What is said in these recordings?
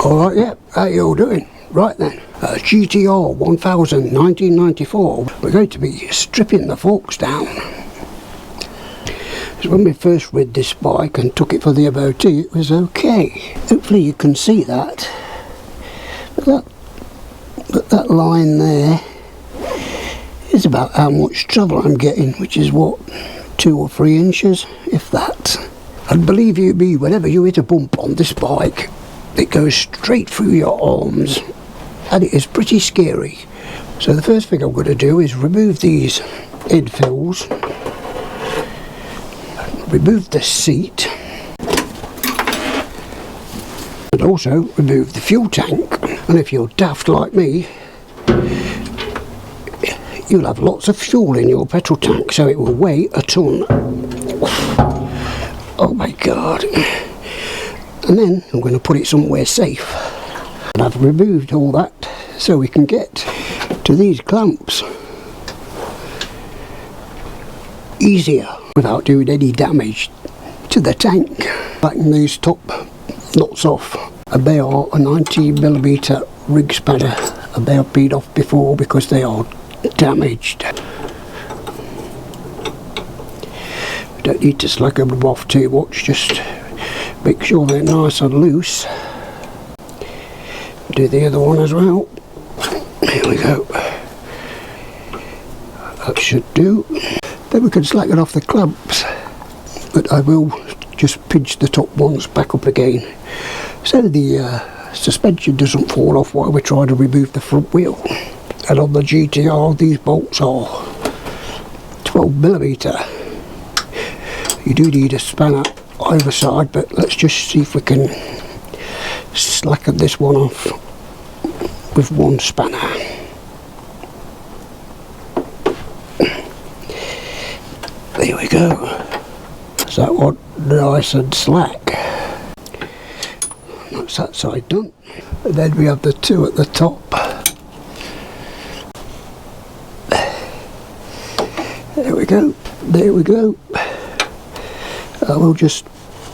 Alright, yeah, how you all doing? Right then, GTR 1000 1994. We're going to be stripping the forks down. So when we first rid this bike and took it for the MOT, it was okay. Hopefully you can see that. But that line there is about how much trouble I'm getting, which is what, 2 or 3 inches, if that. And believe you me, whenever you hit a bump on this bike, it goes straight through your arms, and it is pretty scary. So the first thing I'm going to do is remove these head fills, remove the seat, and also remove the fuel tank. And if you're daft like me, you'll have lots of fuel in your petrol tank, so it will weigh a ton. Oh my god. And then I'm going to put it somewhere safe. And I've removed all that so we can get to these clamps easier without doing any damage to the tank. Backing these top nuts off, and they are a 90mm rig spanner, and they have been off before because they are damaged. We don't need to slack them off too much, just make sure they're nice and loose. Do the other one as well. Here we go. That should do. Then we can slacken off the clamps, but I will just pinch the top ones back up again so the suspension doesn't fall off while we're trying to remove the front wheel. And on the GTR, these bolts are 12mm. You do need a spanner either side, but let's just see if we can slacken this one off with one spanner. There we go. Is that one nice and slack? That's that side done. And then we have the two at the top. There we go. There we go. I will just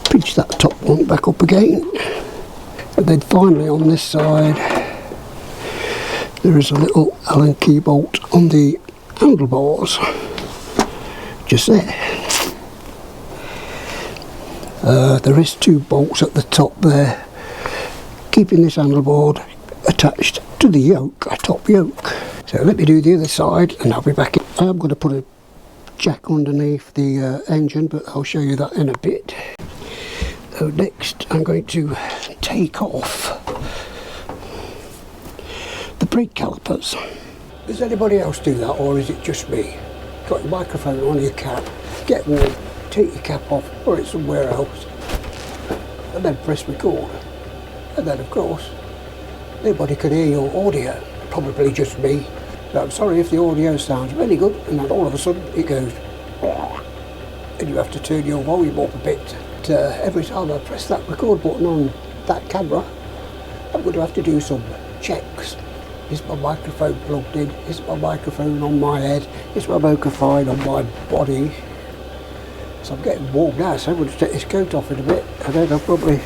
pinch that top one back up again. And then finally on this side there is a little Allen key bolt on the handlebars, just there. There is 2 bolts at the top there, keeping this handlebar attached to the yoke, a top yoke. So let me do the other side and I'll be back in. I'm going to put a jack underneath the engine, but I'll show you that in a bit. So next I'm going to take off the brake calipers. Does anybody else do that, or is it just me? Got your microphone on your cap, get warm, take your cap off, or it's somewhere else, and then press record. And then of course nobody can hear your audio, probably just me. So I'm sorry if the audio sounds really good and then all of a sudden it goes and you have to turn your volume up a bit. Every time I press that record button on that camera, I'm going to have to do some checks. Is my microphone plugged in? Is my microphone on my head? Is my microphone on my body? So I'm getting warm now, so I'm going to take this coat off in a bit, and then I'll probably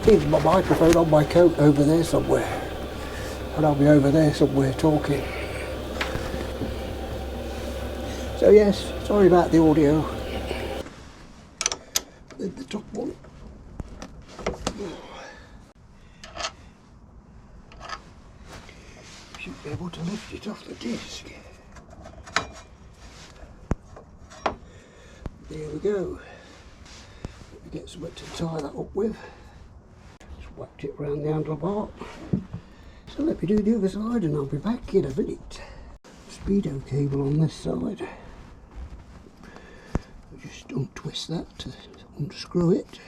leave my microphone on my coat over there somewhere. And I'll be over there somewhere talking. So yes, sorry about the audio. Then the top one. Should be able to lift it off the disc. There we go. Let me get something to tie that up with. Just whacked it around the handlebar. So let me do the other side and I'll be back in a minute. Speedo cable on this side. I'll just untwist that to unscrew it.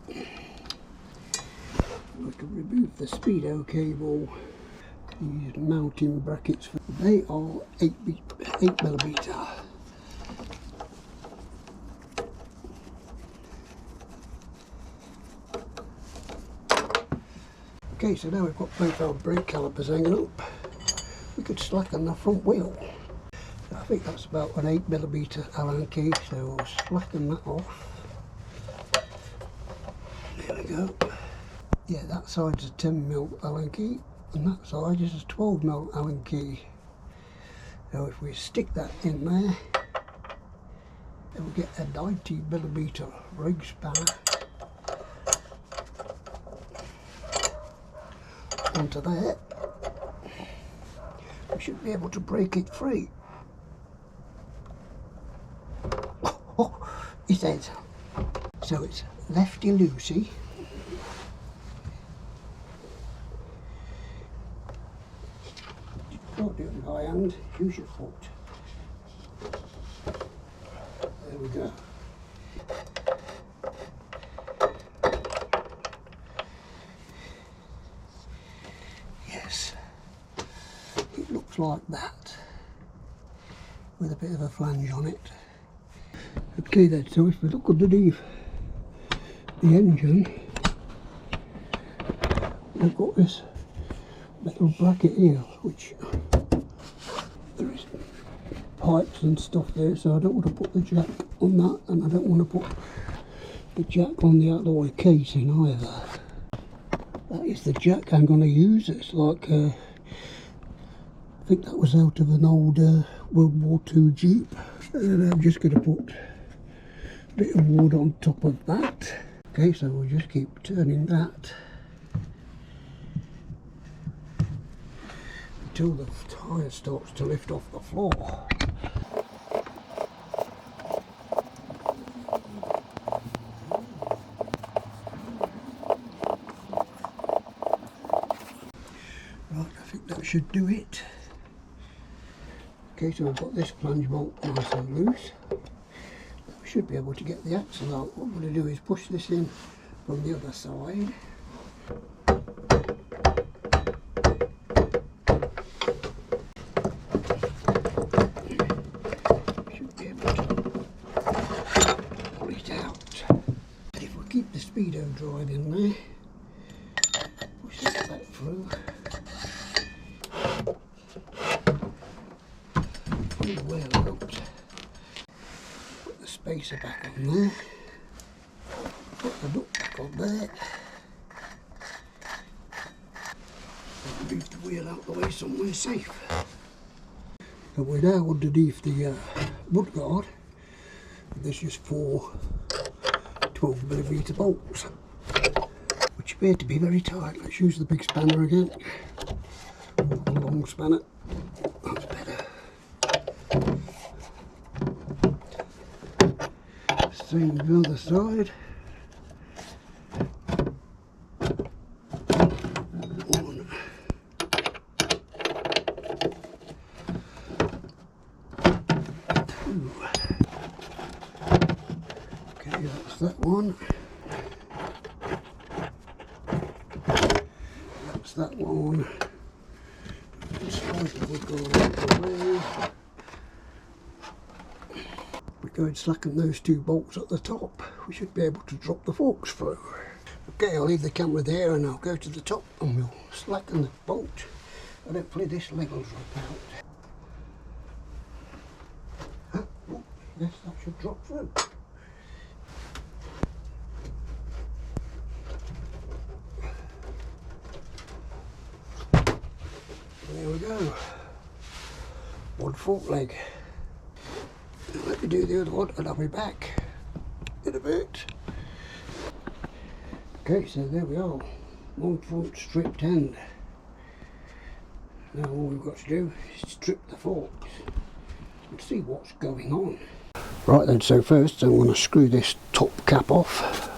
I can remove the Speedo cable. These mounting brackets, they are 8mm. Okay, so now we've got both our brake calipers hanging up. We could slacken the front wheel. think that's about an 8mm Allen key, so I'll slacken that off. There we go. Yeah, that side's a 10mm Allen key, and that side is a 12mm Allen key. So if we stick that in there, then we get a 90mm ring spanner onto there. We should be able to break it free. Oh, he says. So it's lefty-loosey. Don't do it with high hand, use your foot. There we go. Yes, it looks like that, with a bit of a flange on it. Okay then, so if we look underneath the engine, we've got this metal bracket here, which there is pipes and stuff there, so I don't want to put the jack on that, and I don't want to put the jack on the alloy casing either. That is the jack I'm going to use. It's like I think that was out of an old World War II Jeep, and I'm just going to put a bit of wood on top of that. Okay, so we'll just keep turning that until the tyre starts to lift off the floor. Right, I think that should do it. Okay, so I've got this flange bolt nice and loose. We should be able to get the axle out. What I'm going to do is push this in from the other side. Should be able to pull it out. And if we keep the speedo drive in there, push this back through. Pull the wheel out. Put the spacer back on there. Put the nut back on there. And move the wheel out the way somewhere safe. So we're now underneath the mudguard. There's just 4 12mm bolts, which appear to be very tight. Let's use the big spanner again. The long spanner. That's better. Same with the other side. One. Two. Okay, that's that one. That's that one. We'll go away. We go and slacken those 2 bolts at the top. We should be able to drop the forks through. Okay, I'll leave the camera there and I'll go to the top and we'll slacken the bolt, and hopefully this leg will drop out. Oh, yes, that should drop through. There we go. One fork leg. Let me do the other one and I'll be back in a bit. Okay, so there we are. One front stripped end. Now all we've got to do is strip the forks and see what's going on. Right then, so first I'm going to screw this top cap off.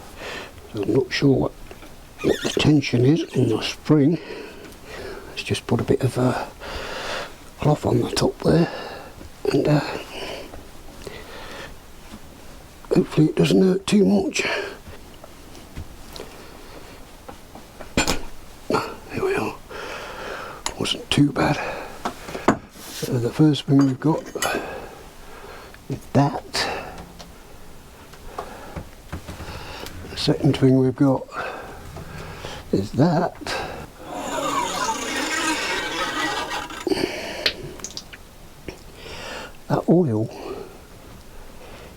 So I'm not sure what the tension is on the spring. Let's just put a bit of cloth on the top there, and hopefully it doesn't hurt too much. There we are. Wasn't too bad. So the first thing we've got is that. The second thing we've got is that. that oil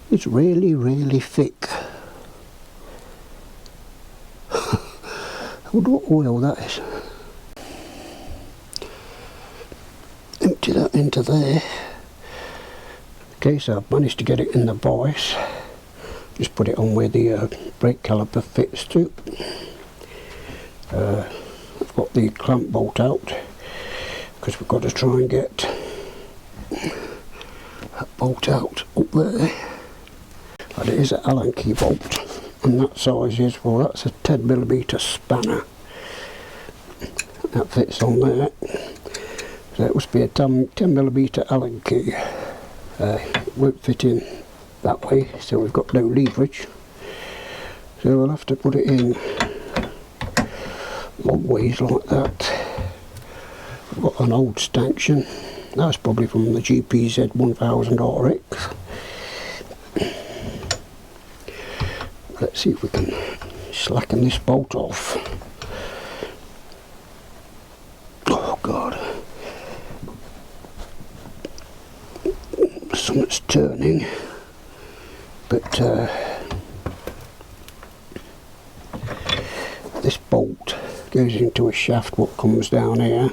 is really, really thick. I wonder what oil that is. Empty that into there. Okay, so I've managed to get it in the vise. Just put it on where the brake caliper fits to. I've got the clamp bolt out because we've got to try and get that bolt out up there. And it is an Allen key bolt, and that size is, well, that's a 10mm spanner. That fits on there. So it must be a 10mm Allen key. It won't fit in that way, so we've got no leverage. So we'll have to put it in long ways like that. I've got an old stanchion. That's probably from the GPZ1000 RX. Let's see if we can slacken this bolt off. Oh God. Something's turning. But this bolt goes into a shaft what comes down here.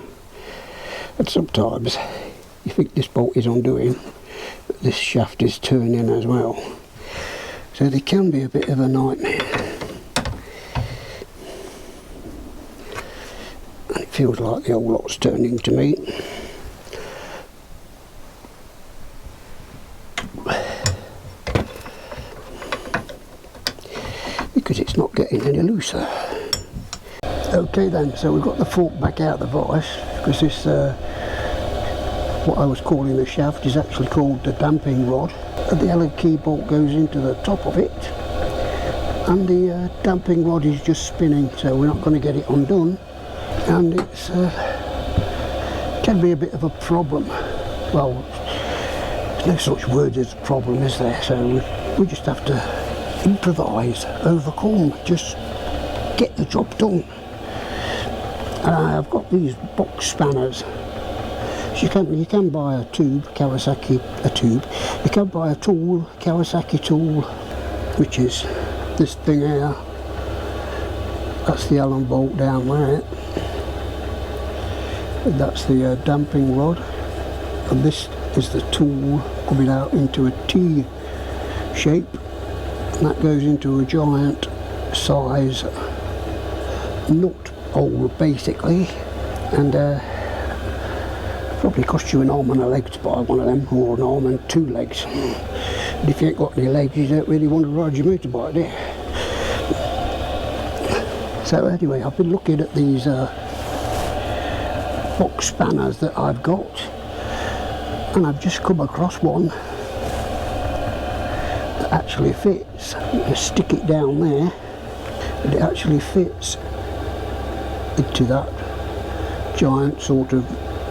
And sometimes you think this bolt is undoing, but this shaft is turning as well. So they can be a bit of a nightmare. And it feels like the whole lot's turning to me. Because it's not getting any looser. Okay then, so we've got the fork back out of the vise, because this, what I was calling the shaft, is actually called the damping rod. The Allen key bolt goes into the top of it, and the damping rod is just spinning, so we're not going to get it undone, and it's can be a bit of a problem. Well, there's no such word as problem, is there? So we just have to improvise, overcome, just get the job done. And I've got these box spanners. You can buy a tube, Kawasaki, a tube. You can buy a tool, Kawasaki tool, which is this thing here. That's the Allen bolt down there. And that's the damping rod. And this is the tool coming out into a T shape. And that goes into a giant size nut hole, basically. And probably cost you an arm and a leg to buy one of them, or an arm and 2 legs. And if you ain't got any legs, you don't really want to ride your motorbike, do you? So anyway, I've been looking at these box spanners that I've got, and I've just come across one that actually fits. You just stick it down there, and it actually fits into that giant sort of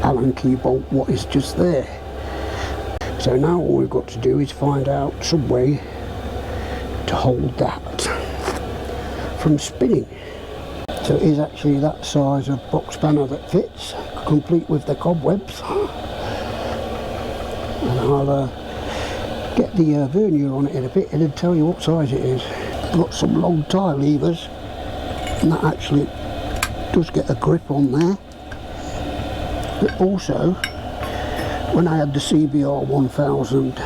Allen key bolt what is just there. So now all we've got to do is find out some way to hold that from spinning. So it is actually that size of box spanner that fits, complete with the cobwebs. And I'll get the vernier on it in a bit and then tell you what size it is. I've got some long tie levers, and that actually does get a grip on there. But also, when I had the CBR1000,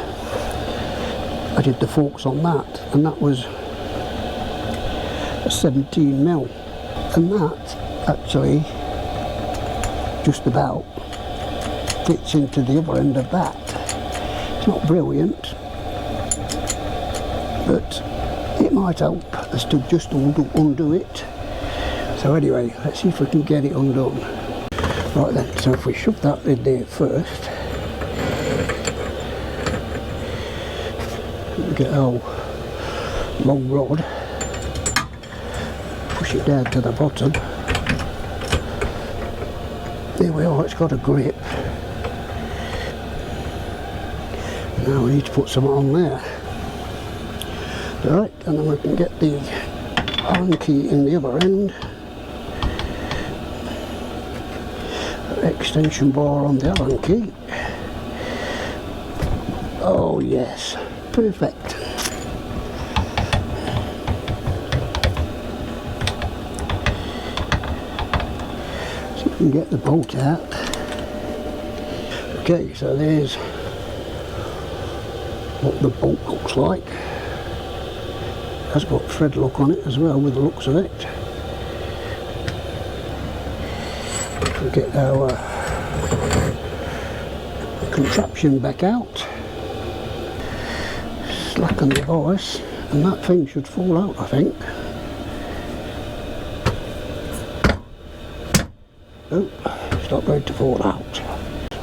I did the forks on that, and that was a 17mm, and that actually just about fits into the other end of that. It's not brilliant, but it might help us to just undo it. So anyway, let's see if we can get it undone. Right then, so if we shove that in there first, we get our long rod, push it down to the bottom. There we are, it's got a grip. Now we need to put some on there. Right, and then we can get the Allen key in the other end. Extension bar on the Allen key. Oh yes, perfect. So you can get the bolt out. Okay, so there's what the bolt looks like. It has got thread lock on it as well with the looks of it. We'll get our contraption back out, slacken the vice, and that thing should fall out, I think. Oh, it's not going to fall out.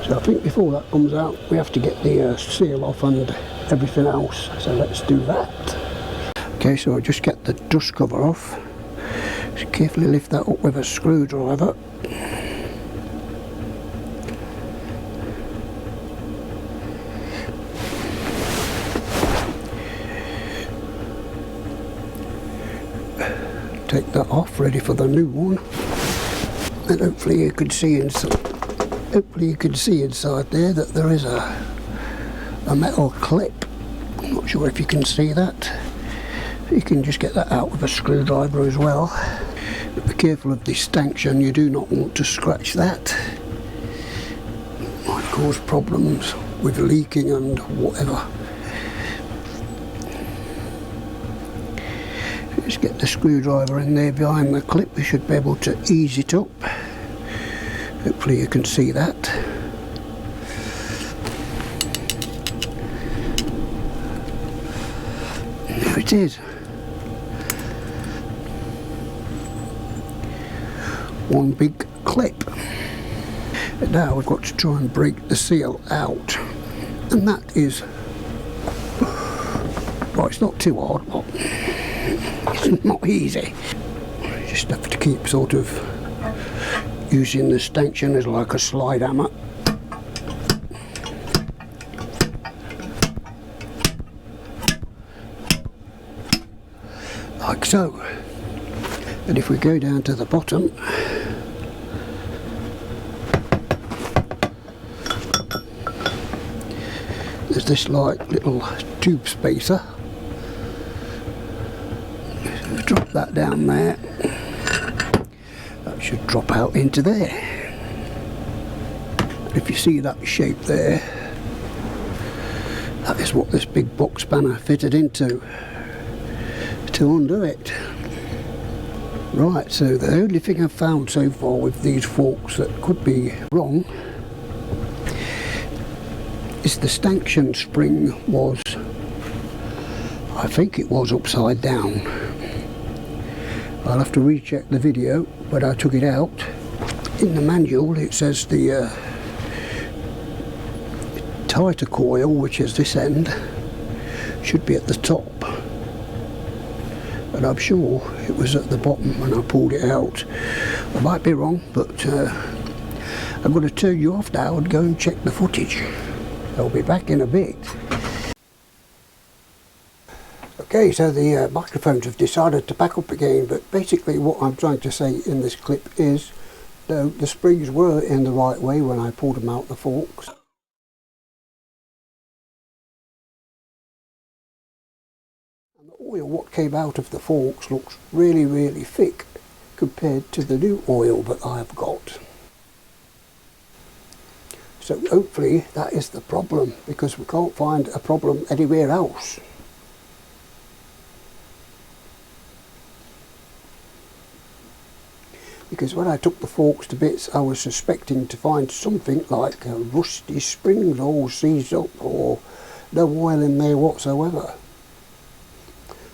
So I think before that comes out we have to get the seal off and everything else, so let's do that. Okay, so I'll just get the dust cover off. Just carefully lift that up with a screwdriver. Take that off, ready for the new one. And hopefully you can see inside. Hopefully you can see inside there that there is a metal clip. I'm not sure if you can see that. You can just get that out with a screwdriver as well. But be careful of this stanchion. You do not want to scratch that. It might cause problems with leaking and whatever. Just get the screwdriver in there behind the clip. We should be able to ease it up. Hopefully you can see that. There it is. One big clip. And now we've got to try and break the seal out. And that is, well, it's not too hard, but it's not easy. You just have to keep sort of using the stanchion as like a slide hammer. Like so. And if we go down to the bottom, there's this like little tube spacer. Drop that down there. That should drop out into there. If you see that shape there, that is what this big box spanner fitted into to undo it. Right, so the only thing I've found so far with these forks that could be wrong is the stanchion spring was, I think it was upside down. I'll have to recheck the video, but I took it out. In the manual it says the tighter coil, which is this end, should be at the top. But I'm sure it was at the bottom when I pulled it out. I might be wrong, but I'm going to turn you off now and go and check the footage. I'll be back in a bit. Okay, so the microphones have decided to back up again, but basically what I'm trying to say in this clip is the springs were in the right way when I pulled them out the forks. And the oil what came out of the forks looks really, really thick compared to the new oil that I've got. So hopefully that is the problem, because we can't find a problem anywhere else. Because when I took the forks to bits, I was suspecting to find something like rusty springs all seized up, or no oil in there whatsoever,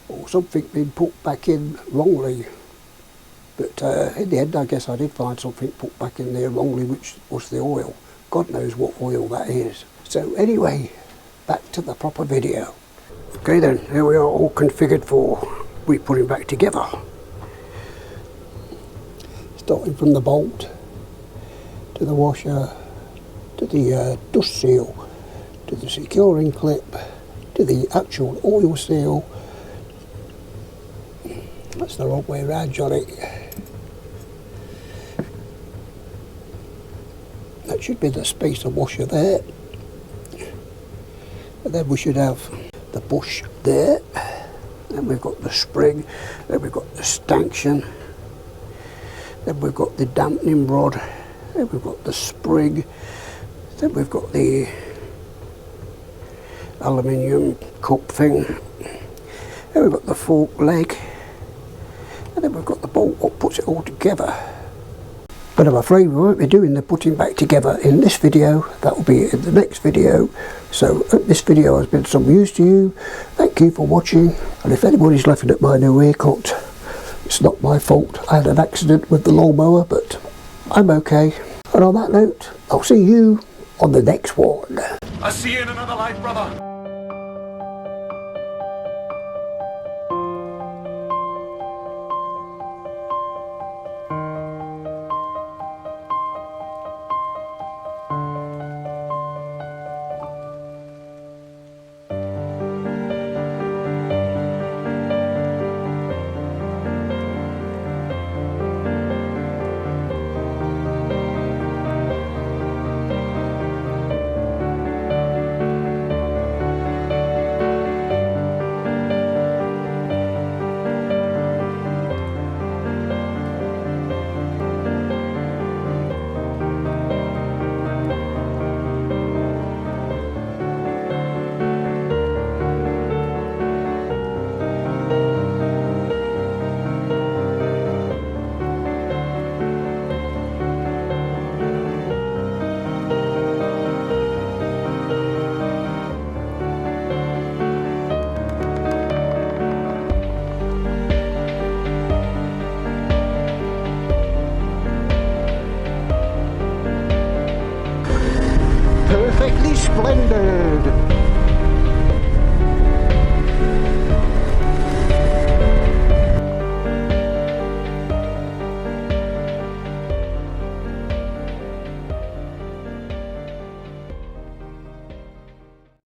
or something being put back in wrongly. But in the end I guess I did find something put back in there wrongly, which was the oil. God knows what oil that is. So anyway, back to the proper video. Okay then, here we are all configured for re-putting back together. Starting from the bolt, to the washer, to the dust seal, to the securing clip, to the actual oil seal. That's the wrong way around, Johnny. That should be the spacer washer there. And then we should have the bush there. Then we've got the spring. Then we've got the stanchion. Then we've got the dampening rod. Then we've got the spring. Then we've got the aluminium cup thing. Then we've got the fork leg. And then we've got the bolt what puts it all together. But I'm afraid we won't be doing the putting back together in this video. That will be in the next video. So if this video has been some use to you, thank you for watching. And if anybody's laughing at my new haircut, it's not my fault. I had an accident with the lawnmower, but I'm okay. And on that note, I'll see you on the next one. I'll see you in another life, brother.